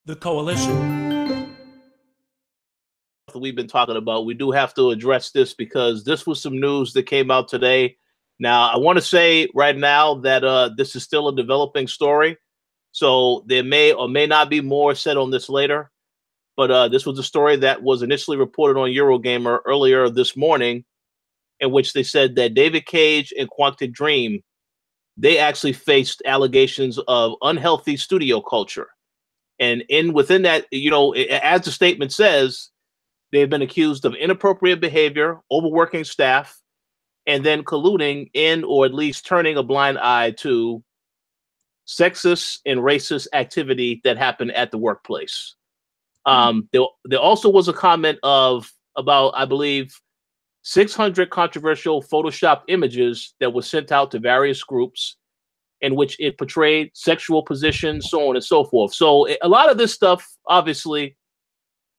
The Koalition. We've been talking about, we do have to address this because this was some news that came out today. Now, I want to say right now that this is still a developing story, so there may or may not be more said on this later. But this was a story that was initially reported on Eurogamer earlier this morning, in which they said that David Cage and Quantic Dream, they actually faced allegations of unhealthy studio culture. And within that, as the statement says, they've been accused of inappropriate behavior, overworking staff, and then colluding in, or at least turning a blind eye to, sexist and racist activity that happened at the workplace. There also was a comment of about, I believe, 600 controversial Photoshop images that were sent out to various groups in which it portrayed sexual positions, so on and so forth. So a lot of this stuff, obviously,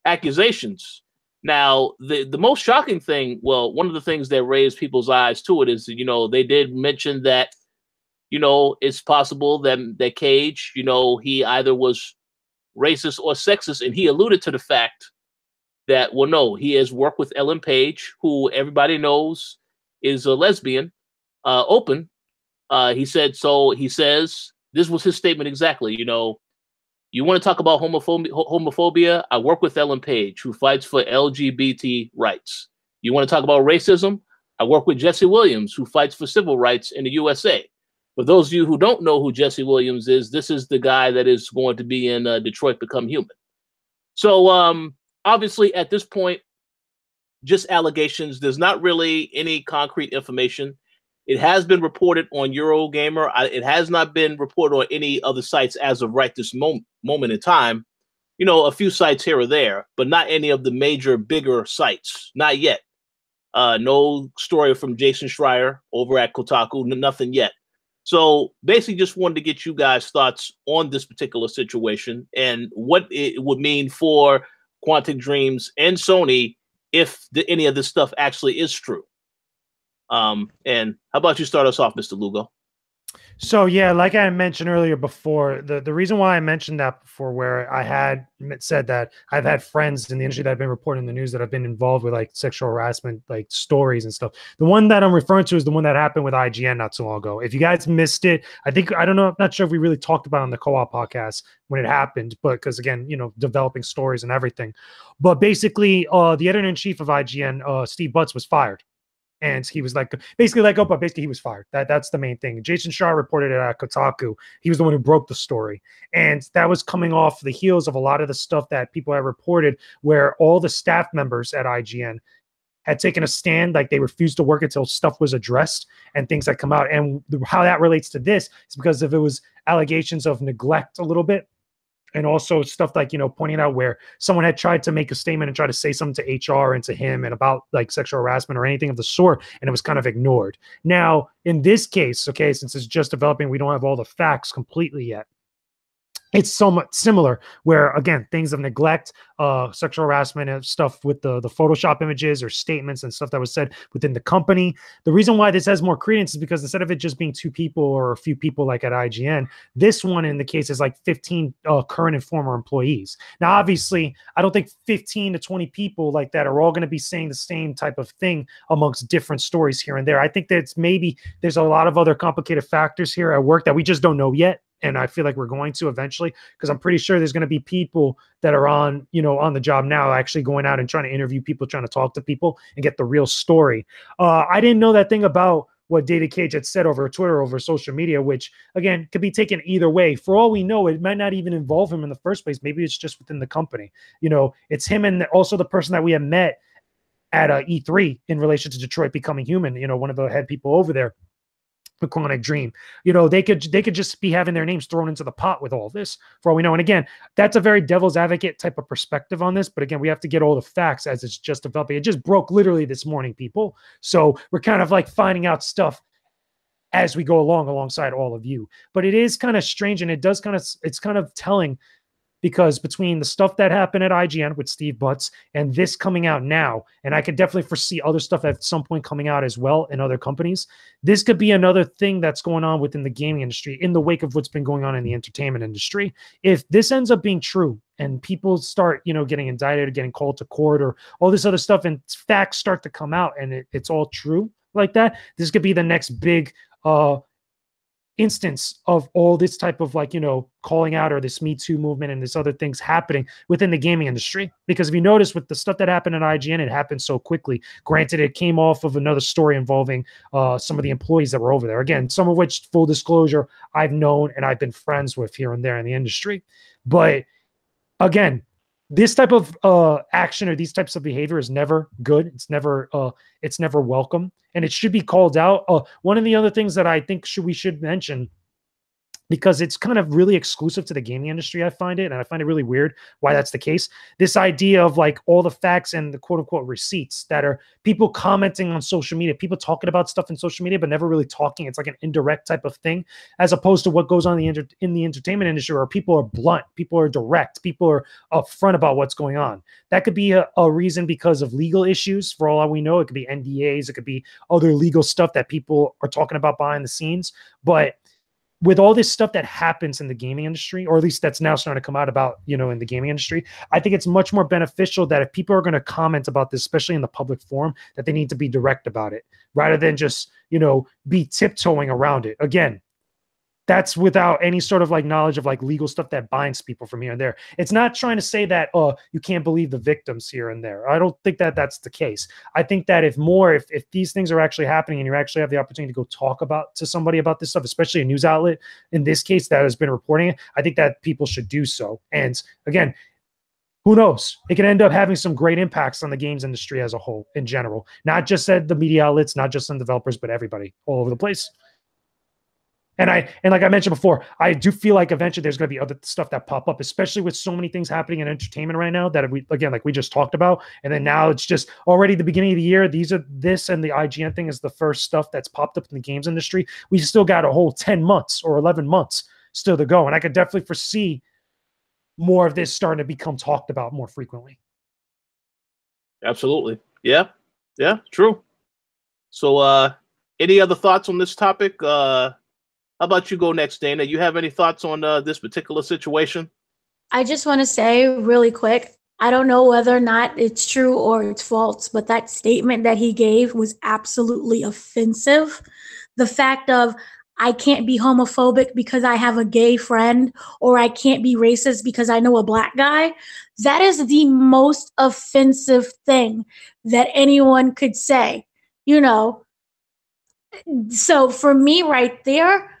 accusations. Now, the most shocking thing, well, one of the things that raised people's eyes to it is, they did mention that, it's possible that Cage, he either was racist or sexist, and he alluded to the fact that, well, no, he has worked with Ellen Page, who everybody knows is a lesbian, open. He says, this was his statement exactly, you want to talk about homophobia? I work with Ellen Page, who fights for LGBT rights. You want to talk about racism? I work with Jesse Williams, who fights for civil rights in the USA. For those of you who don't know who Jesse Williams is, this is the guy that is going to be in Detroit Become Human. So obviously at this point, just allegations. There's not really any concrete information. It has been reported on Eurogamer. It has not been reported on any other sites as of right this moment in time. A few sites here or there, but not any of the major, bigger sites. Not yet. No story from Jason Schreier over at Kotaku. Nothing yet. So basically just wanted to get you guys' thoughts on this particular situation and what it would mean for Quantic Dreams and Sony if any of this stuff actually is true. And how about you start us off, Mr. Lugo? So yeah, like I mentioned earlier before, the reason why I mentioned that before, where I had said that I've had friends in the industry that have been reporting in the news that have been involved with like sexual harassment, like stories and stuff. The one that I'm referring to is the one that happened with IGN not too long ago. If you guys missed it, I don't know, I'm not sure if we really talked about it on the Co-op podcast when it happened, but because again, developing stories and everything. But basically, the editor-in-chief of IGN, Steve Butts, was fired. And he was basically he was fired. That's the main thing. Jason Schreier reported it at Kotaku. He was the one who broke the story. And that was coming off the heels of a lot of the stuff that people have reported where all the staff members at IGN had taken a stand, like they refused to work until stuff was addressed and things that come out. And how that relates to this is because if it was allegations of neglect a little bit, and also stuff like, pointing out where someone had tried to make a statement and try to say something to HR and to him and about like sexual harassment or anything of the sort, and it was kind of ignored. Now, in this case, okay, since it's just developing, we don't have all the facts completely yet. It's somewhat similar where, again, things of neglect, sexual harassment and stuff with the Photoshop images or statements and stuff that was said within the company. The reason why this has more credence is because instead of it just being 2 people or a few people like at IGN, this one in the case is like 15 current and former employees. Now, obviously, I don't think 15 to 20 people like that are all going to be saying the same type of thing amongst different stories here and there. I think that maybe there's a lot of other complicated factors here at work that we just don't know yet. And I feel like we're going to eventually, because I'm pretty sure there's going to be people that are on the job now, actually going out and trying to interview people, trying to talk to people and get the real story. I didn't know that thing about what David Cage had said over Twitter, over social media, which again could be taken either way. For all we know, it might not even involve him in the first place. Maybe it's just within the company. It's him and also the person that we have met at E3 in relation to Detroit Becoming Human. One of the head people over there. The Quantic Dream, they could just be having their names thrown into the pot with all this for all we know. And again, that's a very devil's advocate type of perspective on this. But again, we have to get all the facts as it's just developing. It just broke literally this morning, people. So we're kind of like finding out stuff as we go along alongside all of you. But it is kind of strange, and it's kind of telling. Because between the stuff that happened at IGN with Steve Butts and this coming out now, and I could definitely foresee other stuff at some point coming out as well in other companies, this could be another thing that's going on within the gaming industry in the wake of what's been going on in the entertainment industry. If this ends up being true, and people start, you know, getting indicted or getting called to court or all this other stuff, and facts start to come out, and it's all true like that, this could be the next big instance of all this type of, like, you know, calling out, or this Me Too movement and this other things happening within the gaming industry. Because if you notice with the stuff that happened at IGN, it happened so quickly. Granted, it came off of another story involving some of the employees that were over there. Again, some of which, full disclosure, I've known and I've been friends with here and there in the industry. But again, this type of action or these types of behavior is never good. It's never welcome, and it should be called out. One of the other things that I think we should mention, because it's kind of really exclusive to the gaming industry, I find it, and I find it really weird why that's the case. This idea of like all the facts and the quote unquote receipts that are people commenting on social media, people talking about stuff in social media, but never really talking. It's like an indirect type of thing, as opposed to what goes on in the entertainment industry, where people are blunt, people are direct, people are upfront about what's going on. That could be a reason because of legal issues. For all we know, it could be NDAs, it could be other legal stuff that people are talking about behind the scenes. But with all this stuff that happens in the gaming industry, or at least that's now starting to come out about, you know, in the gaming industry, I think it's much more beneficial that if people are going to comment about this, especially in the public forum, that they need to be direct about it rather than just, you know, be tiptoeing around it. Again, that's without any sort of like knowledge of like legal stuff that binds people from here and there. It's not trying to say that, you can't believe the victims here and there. I don't think that that's the case. I think that if these things are actually happening and you actually have the opportunity to go talk to somebody about this stuff, especially a news outlet in this case that has been reporting it, I think that people should do so. And again, who knows? It can end up having some great impacts on the games industry as a whole in general, not just at the media outlets, not just on developers, but everybody all over the place. And like I mentioned before, I do feel like eventually there's going to be other stuff that pop up, especially with so many things happening in entertainment right now that like we just talked about. And then now it's just already the beginning of the year. This and the IGN thing is the first stuff that's popped up in the games industry. We still got a whole 10 months or 11 months still to go. And I could definitely foresee more of this starting to become talked about more frequently. Absolutely. Yeah. Yeah, true. So any other thoughts on this topic? How about you go next, Dana? You have any thoughts on this particular situation? I just want to say really quick, I don't know whether or not it's true or it's false, but that statement that he gave was absolutely offensive. The fact of, I can't be homophobic because I have a gay friend, or I can't be racist because I know a black guy. That is the most offensive thing that anyone could say, you know. So for me right there,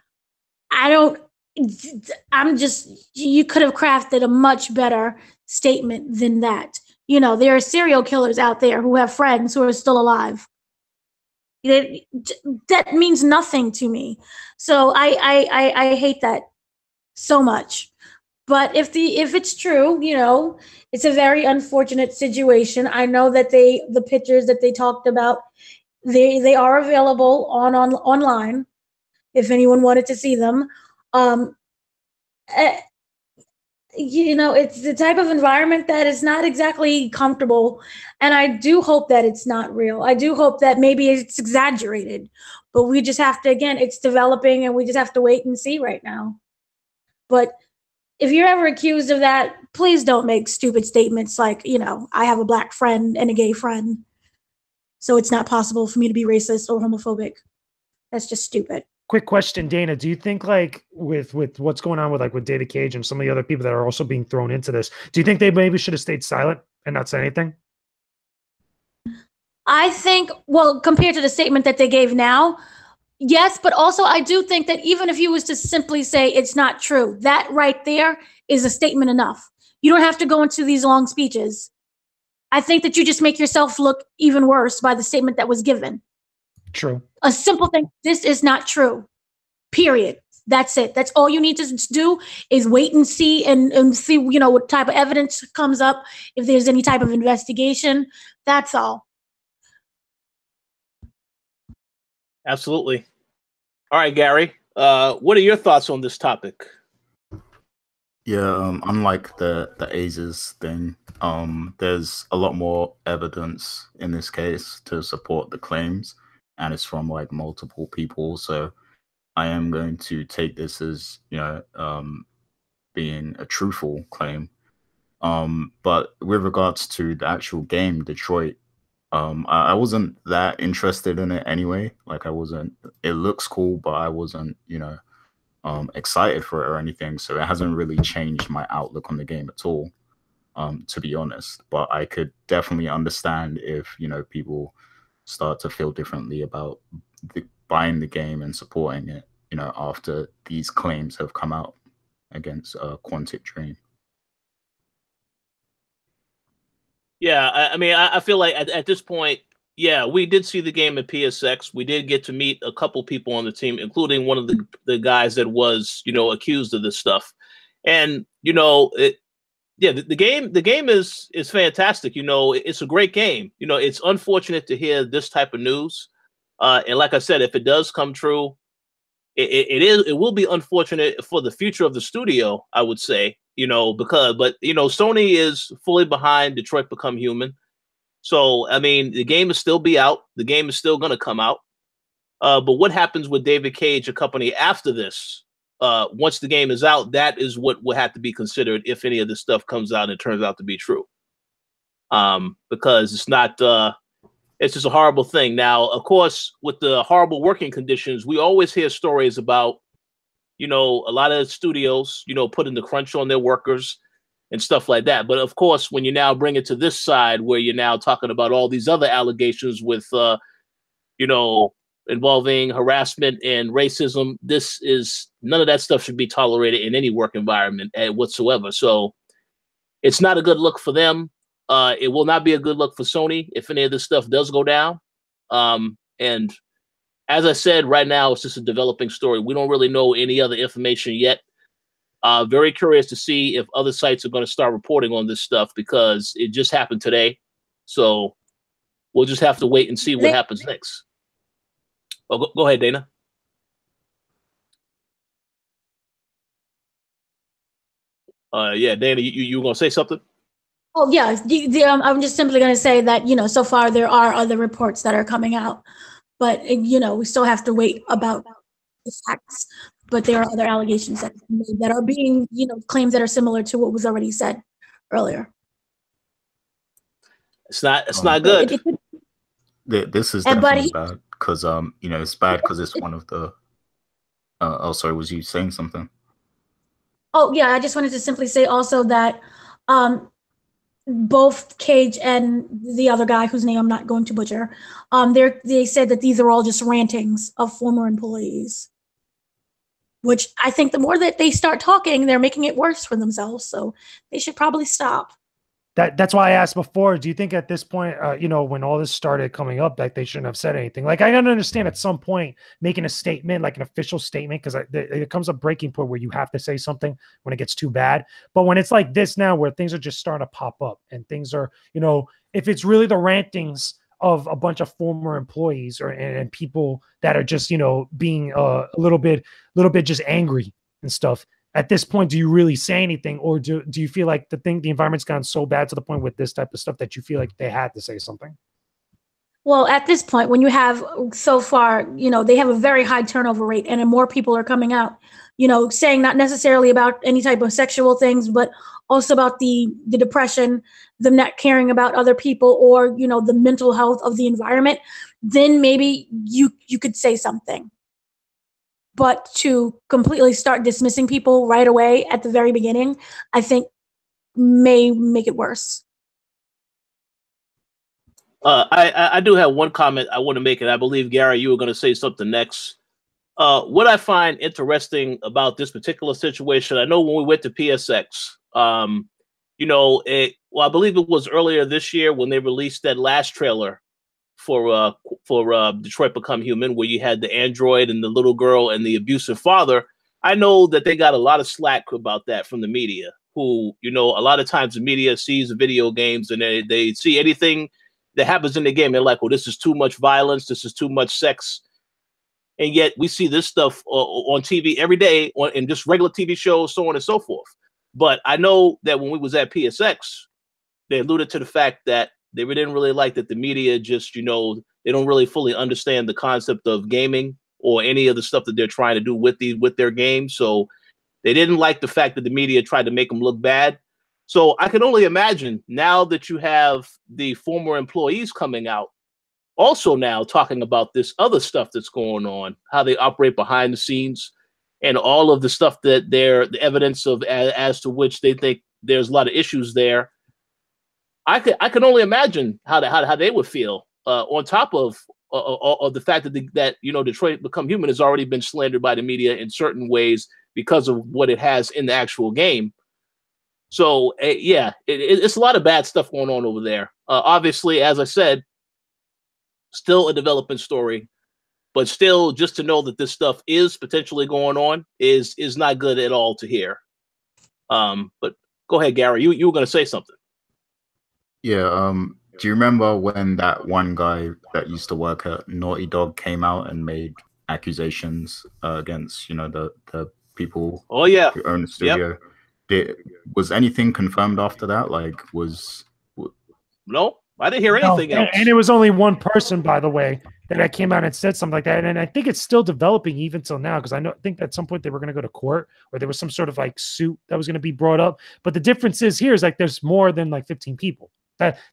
you could have crafted a much better statement than that. You know, there are serial killers out there who have friends who are still alive. That means nothing to me. So I hate that so much. But if it's true, you know, it's a very unfortunate situation. I know that the pictures that they talked about, they are available online if anyone wanted to see them. You know, it's the type of environment that is not exactly comfortable. And I do hope that it's not real. I do hope that maybe it's exaggerated, but we just have to, again, it's developing and we just have to wait and see right now. But if you're ever accused of that, please don't make stupid statements like, you know, I have a black friend and a gay friend, so it's not possible for me to be racist or homophobic. That's just stupid. Quick question, Dana. Do you think, like, with what's going on with David Cage and some of the other people that are also being thrown into this, do you think they maybe should have stayed silent and not said anything? I think, well, compared to the statement that they gave now, yes, but also I do think that even if you was to simply say it's not true, that right there is a statement enough. You don't have to go into these long speeches. I think that you just make yourself look even worse by the statement that was given. True. A simple thing, this is not true, period. That's it. That's all you need to do is wait and see and see, you know, what type of evidence comes up, if there's any type of investigation. That's all. Absolutely. All right, Gary, what are your thoughts on this topic? Yeah, unlike the Aces thing, there's a lot more evidence in this case to support the claims, and it's from like multiple people. So I am going to take this as, you know, being a truthful claim. But with regards to the actual game, Detroit, I wasn't that interested in it anyway. Like I wasn't. It looks cool, but I wasn't, excited for it or anything. So it hasn't really changed my outlook on the game at all, to be honest. But I could definitely understand if people start to feel differently about buying the game and supporting it, after these claims have come out against Quantic Dream. Yeah, I mean, I feel like at this point, yeah, we did see the game at PSX. We did get to meet a couple people on the team, including one of the guys that was, accused of this stuff. And, the game is fantastic. It's a great game. It's unfortunate to hear this type of news. And like I said, if it does come true, it will be unfortunate for the future of the studio, I would say, but Sony is fully behind Detroit Become Human. So, I mean, the game is still be out. The game is still going to come out. But what happens with David Cage, a company after this, once the game is out, that is what will have to be considered if any of this stuff comes out and turns out to be true. Because it's not, it's just a horrible thing. Now, of course, with the horrible working conditions, we always hear stories about, a lot of studios, putting the crunch on their workers and stuff like that. But of course, when you now bring it to this side, where you're now talking about all these other allegations with, involving harassment and racism, none of that stuff should be tolerated in any work environment whatsoever. So it's not a good look for them. It will not be a good look for Sony if any of this stuff does go down. And as I said, right now, it's just a developing story. We don't really know any other information yet. Very curious to see if other sites are going to start reporting on this stuff, because it just happened today. So we'll just have to wait and see what happens next. Oh, go ahead, Dana. Yeah, Dana, you going to say something? Oh, yeah. I'm just simply going to say that, so far there are other reports that are coming out, but, we still have to wait about the facts. But there are other allegations that are being, claims that are similar to what was already said earlier. It's not good. This is definitely bad because, it's bad because it's one of the. Oh, sorry, was you saying something? Oh, yeah. I just wanted to simply say also that both Cage and the other guy, whose name I'm not going to butcher, they said that these are all just rantings of former employees, which I think the more that they start talking, they're making it worse for themselves. So they should probably stop. That's why I asked before, do you think at this point, when all this started coming up, that they shouldn't have said anything? Like, I can understand at some point making a statement, like an official statement, because it comes a breaking point where you have to say something when it gets too bad. But when it's like this now, where things are just starting to pop up and things are, if it's really the rantings of a bunch of former employees and people that are just, being a little bit just angry and stuff. At this point, do you really say anything, or do you feel like the environment's gotten so bad to the point with this type of stuff that you feel like they had to say something? Well, at this point, when you have so far, they have a very high turnover rate, and more people are coming out, saying not necessarily about any type of sexual things, but also about the depression, them not caring about other people, or, the mental health of the environment, then maybe you could say something. But to completely start dismissing people right away at the very beginning, I think may make it worse. I do have one comment I want to make, and I believe, Gary, you were going to say something next. What I find interesting about this particular situation, I know when we went to PSX, I believe it was earlier this year when they released that last trailer for Detroit Become Human, where you had the android and the little girl and the abusive father. I know that they got a lot of slack about that from the media, who, a lot of times the media sees the video games and they see anything that happens in the game. They're like, well, this is too much violence. This is too much sex. And yet we see this stuff on TV every day, in just regular TV shows, so on and so forth. But I know that when we was at PSX, they alluded to the fact that they didn't really like that the media just, they don't really fully understand the concept of gaming or any of the stuff that they're trying to do with their games. So they didn't like the fact that the media tried to make them look bad. So I can only imagine now that you have the former employees coming out, also now talking about this other stuff that's going on, how they operate behind the scenes, and all of the stuff that the evidence of as to which they think there's a lot of issues there. I can only imagine how they would feel on top of the fact that Detroit Become Human has already been slandered by the media in certain ways because of what it has in the actual game. So yeah, it's a lot of bad stuff going on over there. Obviously, as I said, still a developing story, but still just to know that this stuff is potentially going on is not good at all to hear. But go ahead, Gary. You were going to say something. Yeah. Do you remember when that one guy that used to work at Naughty Dog came out and made accusations against the people who own the studio? Yep. Was anything confirmed after that? Like, no, I didn't hear anything else. And it was only one person, by the way, that came out and said something like that. And I think it's still developing even till now, because I think at some point they were going to go to court, or there was some sort of like suit that was going to be brought up. But the difference is here is like there's more than like 15 people.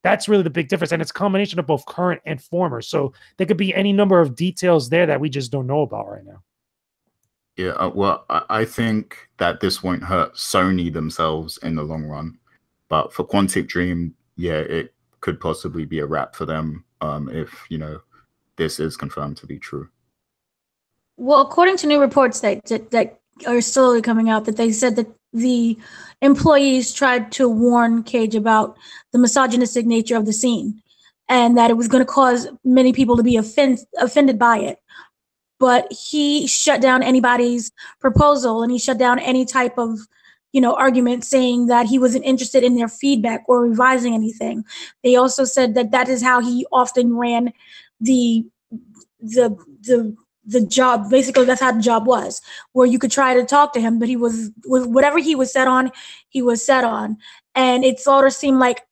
That's really the big difference, and it's a combination of both current and former. So there could be any number of details there that we just don't know about right now. Yeah, well, I think that this won't hurt Sony themselves in the long run, but for Quantic Dream, yeah, it could possibly be a wrap for them if this is confirmed to be true. Well, according to new reports that are slowly coming out, that they said that the employees tried to warn Cage about the misogynistic nature of the scene, and that it was going to cause many people to be offended by it. But he shut down anybody's proposal, and he shut down any type of, argument saying that he wasn't interested in their feedback or revising anything. They also said that that is how he often ran the job. Basically, that's how the job was, where you could try to talk to him, but he was whatever he was set on, he was set on. And it sort of seemed like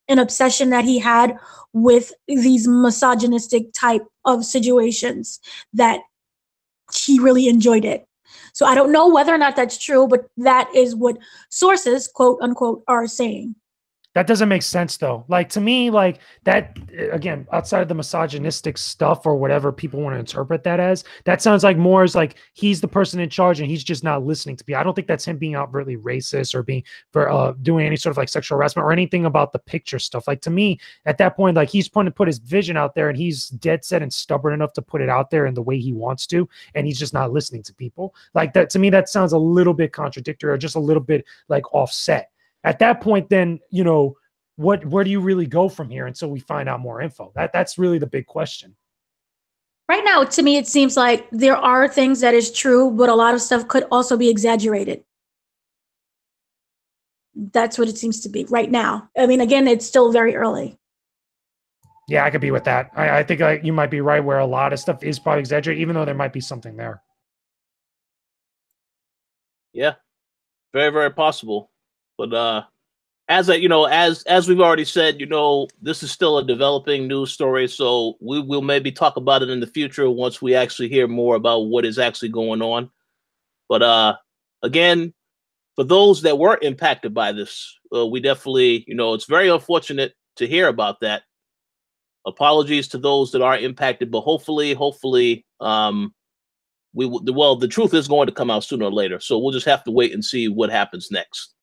an obsession that he had with these misogynistic type of situations, that he really enjoyed it. So I don't know whether or not that's true, but that is what sources, quote unquote, are saying. That doesn't make sense, though. Like, to me, like that, again, outside of the misogynistic stuff or whatever people want to interpret that as, that sounds like more as like he's the person in charge and he's just not listening to people. I don't think that's him being overtly racist or doing any sort of like sexual harassment or anything about the picture stuff. Like, to me, at that point, like he's trying to put his vision out there and he's dead set and stubborn enough to put it out there in the way he wants to, and he's just not listening to people. Like, that, to me, that sounds a little bit contradictory or just a little bit like offset. At that point, then, where do you really go from here until we find out more info? That's really the big question. Right now, to me, it seems like there are things that is true, but a lot of stuff could also be exaggerated. That's what it seems to be right now. I mean, again, it's still very early. Yeah, I could be with that. I think you might be right where a lot of stuff is probably exaggerated, even though there might be something there. Yeah, very, very possible. But as we've already said, this is still a developing news story, so we will maybe talk about it in the future once we actually hear more about what is actually going on. But again, for those that were impacted by this, we definitely, it's very unfortunate to hear about that. Apologies to those that are impacted, but hopefully, the truth is going to come out sooner or later. So we'll just have to wait and see what happens next.